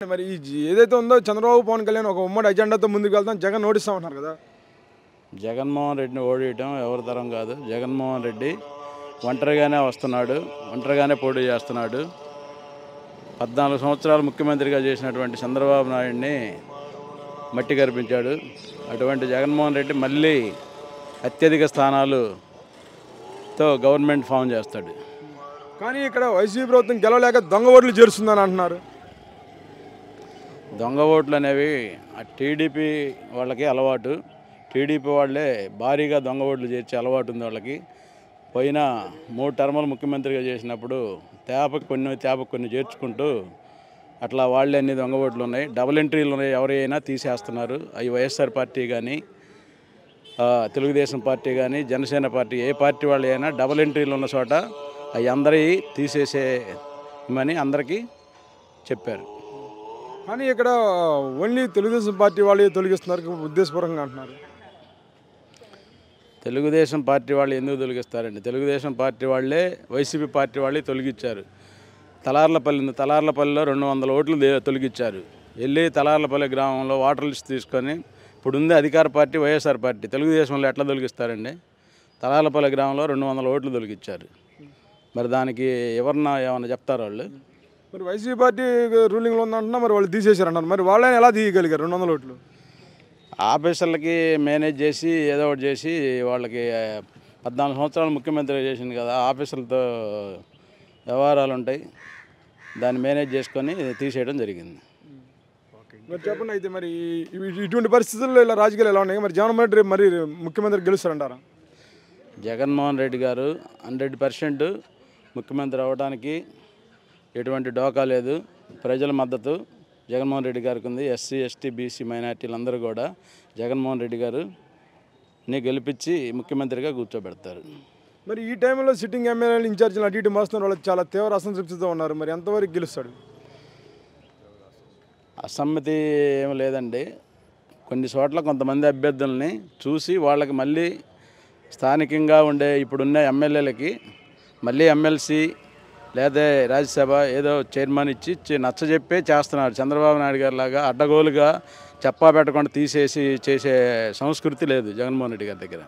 మరి ఏదైతే ఉందో చంద్రబాబు పవన్ కళ్యాణ్ ఒక ఉమ్మడి అజెండాతో ముందుకు వెళ్తాం జగన్ ఓడిస్తా ఉన్నారు కదా. జగన్మోహన్ రెడ్డిని ఓడియటం ఎవరి తరం కాదు. జగన్మోహన్ రెడ్డి ఒంటరిగానే వస్తున్నాడు, ఒంటరిగానే పోటీ చేస్తున్నాడు. 14 సంవత్సరాలు ముఖ్యమంత్రిగా చేసినటువంటి చంద్రబాబు నాయుడిని మట్టి కరిపించాడు. అటువంటి జగన్మోహన్ రెడ్డి మళ్ళీ అత్యధిక స్థానాలతో గవర్నమెంట్ ఫామ్ చేస్తాడు. కానీ ఇక్కడ వైసీపీ ప్రభుత్వం గెలవలేక దొంగ ఓట్లు చేరుస్తుందని అంటున్నారు. దొంగ ఓట్లు అనేవి ఆ టీడీపీ వాళ్ళకి అలవాటు. టీడీపీ వాళ్ళే భారీగా దొంగ ఓట్లు చేర్చే అలవాటు ఉంది వాళ్ళకి. పోయిన 3 టర్ములు ముఖ్యమంత్రిగా చేసినప్పుడు తేపకు కొన్ని చేర్చుకుంటూ అట్లా వాళ్ళే అన్ని దొంగ ఓట్లు ఉన్నాయి. డబుల్ ఎంట్రీలు ఉన్నాయి, ఎవరైనా తీసేస్తున్నారు. అవి వైఎస్ఆర్ పార్టీ కానీ, తెలుగుదేశం పార్టీ కానీ, జనసేన పార్టీ, ఏ పార్టీ వాళ్ళు అయినా డబుల్ ఎంట్రీలు ఉన్న చోట అవి అందరి తీసేసేమని అందరికీ చెప్పారు. కానీ ఇక్కడ ఓన్లీ తెలుగుదేశం పార్టీ వాళ్ళే తొలగిస్తున్నారు ఉద్దేశపూర్వకంగా అంటున్నారు. తెలుగుదేశం పార్టీ వాళ్ళు ఎందుకు తొలగిస్తారండి? తెలుగుదేశం పార్టీ వాళ్ళే వైసీపీ పార్టీ వాళ్ళే తొలగించారు. తలార్లపల్లిలో 200 ఓట్లు తొలగించారు. వెళ్ళి తలార్లపల్లి గ్రామంలో వాటర్ లిస్ట్ తీసుకొని ఇప్పుడు ఉంది అధికార పార్టీ వైఎస్ఆర్ పార్టీ. తెలుగుదేశంలో ఎట్లా తొలగిస్తారండి? తలార్లపల్లి గ్రామంలో 200 ఓట్లు తొలగించారు. మరి దానికి ఎవరన్నా ఏమన్నా చెప్తారు వాళ్ళు? మరి వైసీపీ పార్టీ రూలింగ్లో ఉందంటున్నా మరి వాళ్ళు తీసేశారన్నారు. మరి వాళ్ళని ఎలా తీయగలిగారు 200 ఓట్లు? ఆఫీసర్లకి మేనేజ్ చేసి ఏదో ఒకటి చేసి వాళ్ళకి 14 సంవత్సరాలు ముఖ్యమంత్రి చేసింది కదా, ఆఫీసర్లతో వ్యవహారాలు ఉంటాయి, దాన్ని మేనేజ్ చేసుకొని తీసేయడం జరిగింది. మరి చెప్పండి, అయితే మరి ఇటువంటి పరిస్థితుల్లో ఇలా రాజకీయాలు ఎలా ఉన్నాయి? మరి జగన్మోహన్ రెడ్డి మరి ముఖ్యమంత్రి గెలుస్తారంటారా? జగన్మోహన్ రెడ్డి గారు 100% ముఖ్యమంత్రి అవ్వడానికి ఎటువంటి డోకా లేదు. ప్రజల మద్దతు జగన్మోహన్ రెడ్డి గారికి ఉంది. ఎస్సీ, ఎస్టీ, బీసీ మైనార్టీలందరూ కూడా జగన్మోహన్ రెడ్డి గారిని గెలిపించి ముఖ్యమంత్రిగా కూర్చోబెడతారు. మరి ఈ టైంలో సిట్టింగ్ ఎమ్మెల్యేలు ఇన్ఛార్జీలు అటు ఇటు మోస్తున్నారు, వాళ్ళు చాలా తీవ్ర అసంతృప్తితో ఉన్నారు. మరి ఎంతవరకు గెలుస్తాడు? అసమ్మతి ఏమి లేదండి. కొన్ని చోట్ల కొంతమంది అభ్యర్థుల్ని చూసి వాళ్ళకి మళ్ళీ స్థానికంగా ఉండే ఇప్పుడున్న ఎమ్మెల్యేలకి మళ్ళీ ఎమ్మెల్సీ లేదా రాజ్యసభ ఏదో చైర్మన్ ఇచ్చి నచ్చజెప్పే చేస్తున్నారు. చంద్రబాబు నాయుడు గారి లాగా అడ్డగోలుగా చెప్పా పెట్టకుండా తీసేసి చేసే సంస్కృతి లేదు జగన్మోహన్ రెడ్డి గారి దగ్గర.